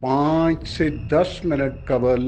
5 से 10 मिनट कबल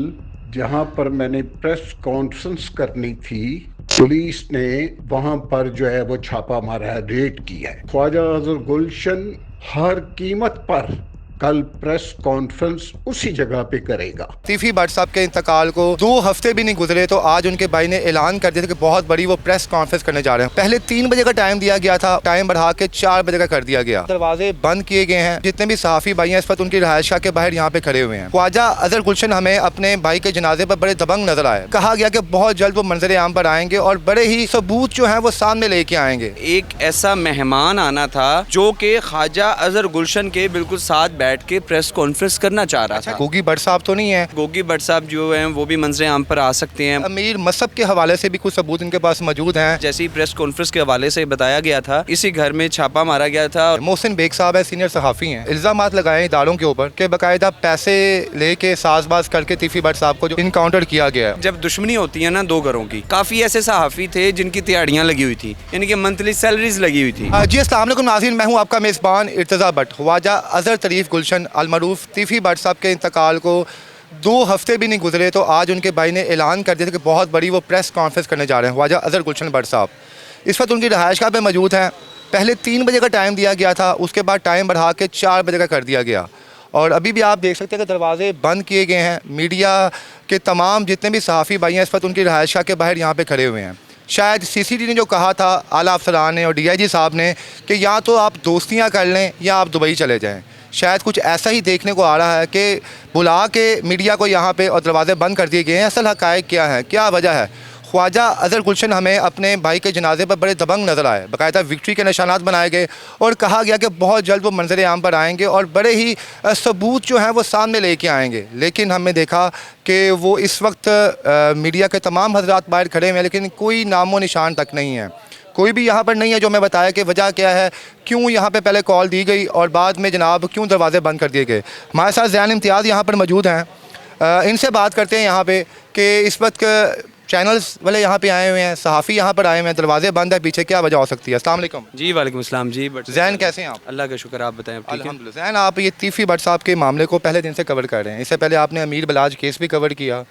जहां पर मैंने प्रेस कॉन्फ्रेंस करनी थी, पुलिस ने वहां पर जो है वो छापा मारा है, रेड की है। ख्वाजा अजहर गुलशन हर कीमत पर कल प्रेस कॉन्फ्रेंस उसी जगह पे करेगा। तीफी भट्ट साहब के इंतकाल को 2 हफ्ते भी नहीं गुजरे तो आज उनके भाई ने ऐलान कर दिया था कि बहुत बड़ी वो प्रेस कॉन्फ्रेंस करने जा रहे हैं। पहले 3 बजे का टाइम दिया गया था, टाइम बढ़ा के 4 बजे का कर दिया गया। दरवाजे बंद किए गए हैं। जितने भी सहाफ़ी भाई हैं इस वक्त उनकी रिहायशगाह के बाहर यहाँ पे खड़े हुए हैं। ख्वाजा अजहर गुलशन हमें अपने भाई के जनाजे पर बड़े दबंग नजर आए। कहा गया कि बहुत जल्द वो मंजर आम पर आएंगे और बड़े ही सबूत जो है वो सामने लेके आएंगे। एक ऐसा मेहमान आना था जो कि ख्वाजा अजहर गुलशन के बिल्कुल साथ बैठ के प्रेस कॉन्फ्रेंस करना चाह रहा था। गोगी भट्ट साहब तो नहीं है? गोगी भट्ट साहब जो हैं वो भी मंजर आम पर आ सकते हैं। अमीर मसहब के हवाले से भी कुछ सबूत इनके पास मौजूद हैं। जैसे ही प्रेस कॉन्फ्रेंस के हवाले से बताया गया था, इसी घर में छापा मारा गया था। मोहसिन बेग साहब है, सीनियर सहाफ़ी हैं। इल्ज़ामात लगाए इदारों के ऊपर कि बाकायदा पैसे लेके साजबाज करके तीफी भट्ट साहब को जो इनकाउंटर किया गया है। जब दुश्मनी होती है ना दो घरों की, काफ़ी ऐसे सहाफ़ी थे जिनकी दिहाड़ियाँ लगी हुई थी, यानी कि मंथली सैलरीज लगी हुई थी। जी अस्सलाम वालेकुम नाज़रीन, मैं हूँ आपका मेज़बान इर्तज़ा भट्ट। ख्वाजा अजहर तरीफ गुलशन अलमरूफ तीफी भट्ट साहब के इंतकाल को 2 हफ्ते भी नहीं गुजरे तो आज उनके भाई ने ऐलान कर दिया था कि बहुत बड़ी वो प्रेस कॉन्फ्रेंस करने जा रहे हैं। ख्वाजा अजहर गुलशन भट्ट साहब इस वक्त उनकी रिहायशगाह पे मौजूद हैं। पहले 3 बजे का टाइम दिया गया था, उसके बाद टाइम बढ़ा के 4 बजे का कर दिया गया और अभी भी आप देख सकते हैं कि दरवाजे बंद किए गए हैं। मीडिया के तमाम जितने भी सहाफ़ी भाई हैं इस वक्त उनकी रिहायशगाह के बाहर यहाँ पर खड़े हुए हैं। शायद CCD ने जो कहा था, आला अफसरान ने और DIG साहब ने, कि या तो आप दोस्तियाँ कर लें या आप दुबई चले जाएँ। शायद कुछ ऐसा ही देखने को आ रहा है कि बुला के मीडिया को यहाँ पे और दरवाजे बंद कर दिए गए हैं। असल हक़ाइक़ क्या है, क्या वजह है? ख्वाजा अजहर गुलशन हमें अपने भाई के जनाजे पर बड़े दबंग नज़र आए। बाकायदा विक्ट्री के निशानात बनाए गए और कहा गया कि बहुत जल्द वो मंजर आम पर आएंगे और बड़े ही सबूत जो हैं वो सामने लेके आएंगे। लेकिन हमने देखा कि वो इस वक्त मीडिया के तमाम हजरात बाहर खड़े हुए हैं, लेकिन कोई नामो निशान तक नहीं है। कोई भी यहाँ पर नहीं है जो हमें बताया कि वजह क्या है, क्यों यहाँ पे पहले कॉल दी गई और बाद में जनाब क्यों दरवाजे बंद कर दिए गए। हमारे साथ ज़ैन इम्तियाज़ यहाँ पर मौजूद हैं। इनसे बात करते हैं यहाँ पे कि इस वक्त चैनल्स वाले यहाँ पे आए हुए हैं, सहाफ़ी यहाँ पर आए हुए हैं, दरवाजे बंद है, पीछे क्या वजह हो सकती है? अस्सलाम वालेकुम। जी वालेकुम अस्सलाम। जी बट ज़ैन कैसे हैं आप? अल्लाह का शुक्र, आप बताएं। ठीक है अल्हम्दुलिल्लाह। ज़ैन, आप ये तीफी भट्ट साहब के मामले को पहले दिन से कवर कर रहे हैं। इससे पहले आपने अमीर बलाज केस भी कवर किया।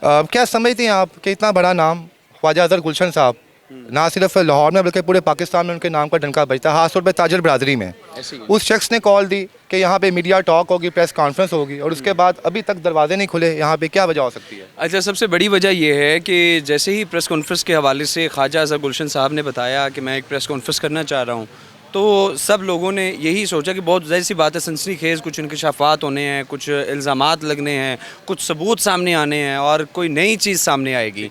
क्या समझते हैं आप कि इतना बड़ा नाम ख्वाजा अजहर गुलशन साहब ना सिर्फ लाहौर में बल्कि पूरे पाकिस्तान में उनके नाम का डंका बजता है, खासतौर पर ताजर बरादरी में? उस शख्स ने कॉल दी कि यहाँ पे मीडिया टॉक होगी, प्रेस कॉन्फ्रेंस होगी और उसके बाद अभी तक दरवाजे नहीं खुले। यहाँ पे क्या वजह हो सकती है? अच्छा, सबसे बड़ी वजह यह है कि जैसे ही प्रेस कॉन्फ्रेंस के हवाले से ख्वाजा अजहर गुलशन साहब ने बताया कि मैं एक प्रेस कॉन्फ्रेंस करना चाह रहा हूँ, तो सब लोगों ने यही सोचा कि बहुत ज़ाहिर सी बात है, सनसनीखेज़ कुछ इंकशाफात होने हैं, कुछ इल्ज़ामात लगने हैं, कुछ सबूत सामने आने हैं और कोई नई चीज़ सामने आएगी।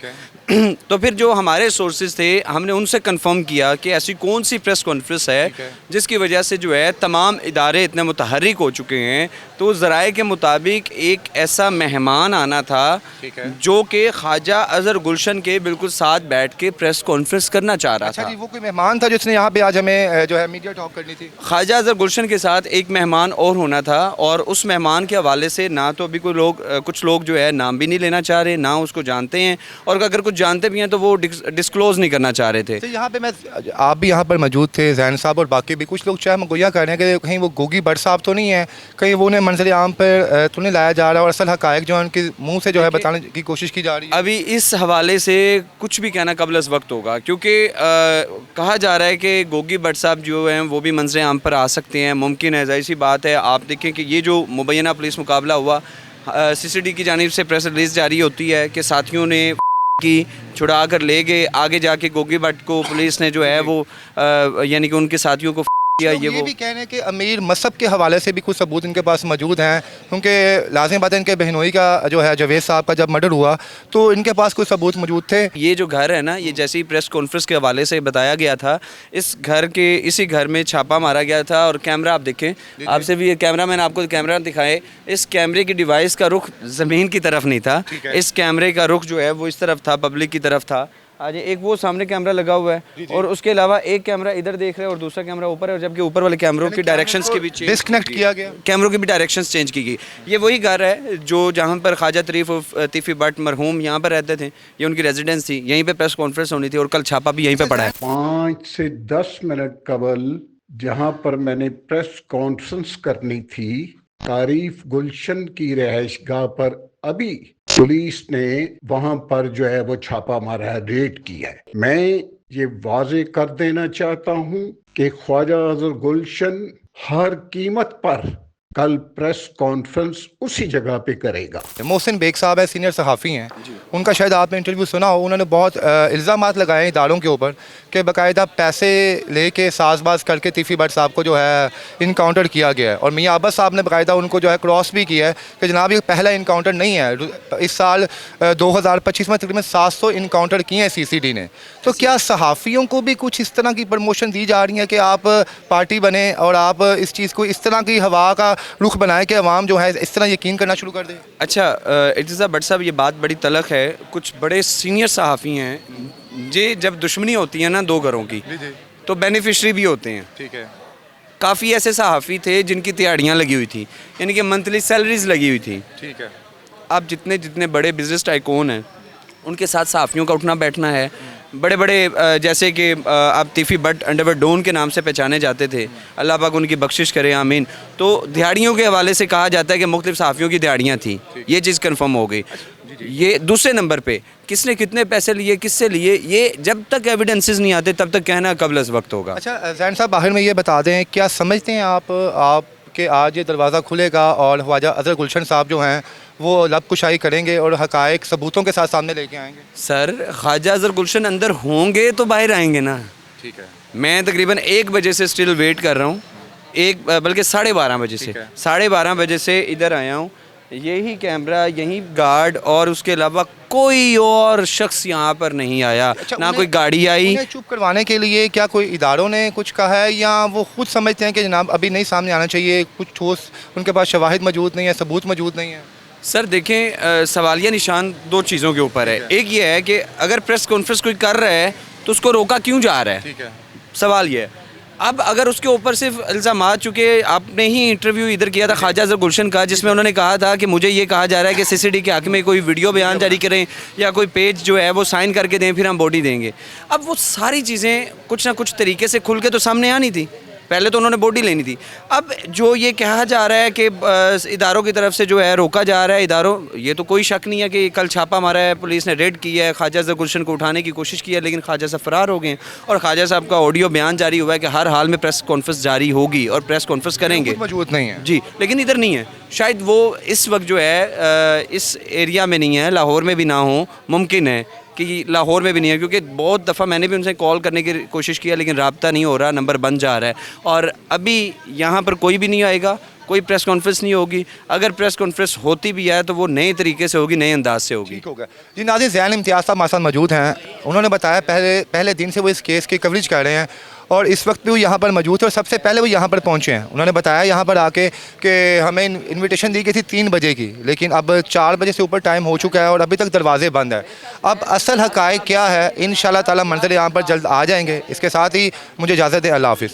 तो फिर जो हमारे सोर्सेज थे, हमने उनसे कंफर्म किया कि ऐसी कौन सी प्रेस कॉन्फ्रेंस है जिसकी वजह से जो है तमाम इदारे इतने मुतहर्रिक हो चुके हैं। तो ज़राए के मुताबिक एक ऐसा मेहमान आना था जो कि ख्वाजा अजहर गुलशन के बिल्कुल साथ बैठ के प्रेस कॉन्फ्रेंस करना चाह रहा था। जी, वो कोई मेहमान था जिसने यहाँ पे आज हमें जो है मीडिया टॉक करनी थी? ख्वाजा अजहर गुलशन के साथ एक मेहमान और होना था और उस मेहमान के हवाले से ना तो अभी कोई लोग, कुछ लोग जो है नाम भी नहीं लेना चाह रहे, ना उसको जानते हैं, और अगर कुछ जानते भी हैं तो वो डिस्क्लोज नहीं करना चाह रहे थे। तो यहाँ पे आप भी यहाँ पर मौजूद थे, ज़ैन साहब और बाकी भी कुछ लोग चाहे मगोया कर रहे हैं कि कहीं वो गोगी भट्ट साहब तो नहीं है, कहीं वो उन्हें मंजर आम पर तो नहीं लाया जा रहा और असल हक़ाइक़ जो है उनके मुँह से जो है बताने की कोशिश की जा रही है। अभी इस हवाले से कुछ भी कहना कबल अज़ वक्त होगा, क्योंकि कहा जा रहा है कि गोगी भट्ट साहब जो हैं वो भी मंजर आम पर आ सकते हैं, मुमकिन है, ज़ाहिर सी बात है। आप देखें कि ये जो मुबैना पुलिस मुकाबला हुआ, CCD की जानिब से प्रेस रिलीज़ जारी होती है कि साथियों ने की छुड़ा कर ले गए, आगे जाके गोगी भट्ट को पुलिस ने जो है वो यानी कि उनके साथियों को किया। ये भी कह रहे हैं कि अमीर मसहब के हवाले से भी कुछ सबूत इनके पास मौजूद हैं, क्योंकि लाज़िम बात है इनके बहनोई का जो है जवेद साहब का जब मर्डर हुआ तो इनके पास कुछ सबूत मौजूद थे। ये जो घर है ना, ये जैसे ही प्रेस कॉन्फ्रेंस के हवाले से बताया गया था, इस घर के इसी घर में छापा मारा गया था और कैमरा आप देखें, आपसे भी कैमरा मैन आपको कैमरा दिखाए, इस कैमरे की डिवाइस का रुख ज़मीन की तरफ नहीं था, इस कैमरे का रुख जो है वो इस तरफ था, पब्लिक की तरफ था। आज एक वो सामने कैमरा लगा हुआ है और उसके अलावा एक कैमरा इधर देख रहे हैं और दूसरा कैमरा ऊपर है, और जबकि ऊपर वाले कैमरों की डायरेक्शंस के भी डिस्कनेक्ट किया गया, कैमरों की भी डायरेक्शंस चेंज की गई। ये वही घर है जो जहाँ पर ख्वाजा तीफी भट्ट मरहूम यहाँ पर रहते थे, ये उनकी रेजिडेंस थी, यहीं पे प्रेस कॉन्फ्रेंस होनी थी और कल छापा भी यहीं पे पड़ा है। 5 से 10 मिनट कबल जहां पर मैंने प्रेस कॉन्फ्रेंस करनी थी, तारीफ गुलशन की रिहाइशगाह पर अभी पुलिस ने वहां पर जो है वो छापा मारा है, रेड की है। मैं ये वाजे कर देना चाहता हूं कि ख्वाजा अजहर गुलशन हर कीमत पर कल प्रेस कॉन्फ्रेंस उसी जगह पे करेगा। मोहसिन बेग साहब है, सीनियर सहाफ़ी हैं, उनका शायद आपने इंटरव्यू सुना हो। उन्होंने बहुत इल्ज़ामात लगाए इदारों के ऊपर कि बाकायदा पैसे लेके साजबाज करके तीफ़ी भट्ट साहब को जो है इनकाउंटर किया गया है। और मियाँ अब्बास साहब ने बाकायदा उनको जो है क्रॉस भी किया है कि जनाब ये पहला इनकाउंटर नहीं है। इस साल 2025 में तकरीबन 700 इनकाउंटर किए हैं CCD ने। तो क्या सहाफ़ियों को भी कुछ इस तरह की प्रमोशन दी जा रही है कि आप पार्टी बने और आप इस चीज़ को इस तरह की हवा का रुख बनाए कि अवाम जो है इस तरह यकीन करना शुरू कर दे? अच्छा, इर्तिज़ा भट्ट साहब, ये बात बड़ी तलख है। कुछ बड़े सीनियर सहाफ़ी हैं जे जब दुश्मनी होती है ना दो घरों की, तो बेनिफिशरी भी होते हैं। ठीक है। काफ़ी ऐसे सहाफ़ी थे जिनकी दिहाड़ियाँ लगी हुई थी, यानी कि मंथली सैलरीज लगी हुई थी। ठीक है। अब जितने जितने बड़े बिजनेस टाइकून हैं उनके साथ सहाफ़ियों का उठना बैठना है। बड़े बड़े जैसे कि आप तीफ़ी भट्ट अंडरवर्ल्ड डॉन के नाम से पहचाने जाते थे, अल्लाह पाक उनकी बख्शिश करे, आमीन। तो दिहाड़ियों के हवाले से कहा जाता है कि मुख्तलिफ सहाफ़ियों की दिहाड़ियाँ थी, ये चीज़ कन्फर्म हो गई। ये दूसरे नंबर पे किसने कितने पैसे लिए, किससे लिए, ये जब तक एविडेंसेस नहीं आते तब तक कहना कबल वक्त होगा। अच्छा जैन साहब, आखिर में ये बता दें, क्या समझते हैं आप कि आज ये दरवाज़ा खुलेगा और ख्वाजा अजहर गुलशन साहब जो हैं वो लब कुशाई करेंगे और हक़ाइक़ सबूतों के साथ सामने लेके आएंगे? सर, ख्वाजा अजहर गुलशन अंदर होंगे तो बाहर आएंगे ना। ठीक है। मैं तकरीबन 1 बजे से स्टिल वेट कर रहा हूँ, बल्कि 12:30 बजे से, 12:30 बजे से इधर आया हूँ। यही कैमरा, यही गार्ड और उसके अलावा कोई और शख्स यहाँ पर नहीं आया। अच्छा, ना कोई गाड़ी आई। उन्हें चुप करवाने के लिए क्या कोई इदारों ने कुछ कहा है या वो खुद समझते हैं कि जनाब अभी नहीं सामने आना चाहिए, कुछ ठोस उनके पास शवाहिद मौजूद नहीं है, सबूत मौजूद नहीं है? सर देखें, सवालिया निशान दो चीज़ों के ऊपर है। एक ये है कि अगर प्रेस कॉन्फ्रेंस कोई कर रहा है तो उसको रोका क्यों जा रहा है। ठीक है। सवाल ये है। अब अगर उसके ऊपर सिर्फ इल्ज़ामात, चूँकि आपने ही इंटरव्यू इधर किया था ख्वाजा अजहर गुलशन का, जिसमें उन्होंने कहा था कि मुझे ये कहा जा रहा है कि CCD के हक़ में कोई वीडियो बयान जारी करें या कोई पेज जो है वो साइन करके दें, फिर हम बॉडी देंगे। अब वो सारी चीज़ें कुछ ना कुछ तरीके से खुल के तो सामने आनी थी। पहले तो उन्होंने बॉडी लेनी थी। अब जो ये कहा जा रहा है कि इदारों की तरफ से जो है रोका जा रहा है, इदारों, ये तो कोई शक नहीं है कि कल छापा मारा है, पुलिस ने रेड की है, ख्वाजा अजहर गुलशन को उठाने की कोशिश की है, लेकिन ख्वाजा साहब फरार हो गए और ख्वाजा साहब का ऑडियो बयान जारी हुआ है कि हर हाल में प्रेस कॉन्फ्रेंस जारी होगी और प्रेस कॉन्फ्रेंस करेंगे। मौजूद नहीं है जी, लेकिन इधर नहीं है। शायद वो इस वक्त जो है इस एरिया में नहीं है, लाहौर में भी ना हो, मुमकिन है कि लाहौर में भी नहीं है, क्योंकि बहुत दफ़ा मैंने भी उनसे कॉल करने की कोशिश किया लेकिन राब्ता नहीं हो रहा, नंबर बंद जा रहा है। और अभी यहाँ पर कोई भी नहीं आएगा, कोई प्रेस कॉन्फ्रेंस नहीं होगी। अगर प्रेस कॉन्फ्रेंस होती भी है तो वो नए तरीके से होगी, नए अंदाज से होगी। ठीक होगा जी। नाज़िर ज़ैन इम्तियाज़ साहब हमारे साथ मौजूद हैं। उन्होंने बताया पहले दिन से वो इस केस की कवरेज कर रहे हैं और इस वक्त भी वो यहाँ पर मौजूद है और सबसे पहले वो यहाँ पर पहुँचे हैं। उन्होंने बताया यहाँ पर आके कि हमें इनविटेशन दी गई थी 3 बजे की, लेकिन अब 4 बजे से ऊपर टाइम हो चुका है और अभी तक दरवाजे बंद है। अब असल हक़ाइक़ क्या है, इंशाअल्लाह ताला मंज़र यहाँ पर जल्द आ जाएंगे। इसके साथ ही मुझे इजाज़त है, अल्लाह हाफ़िज़।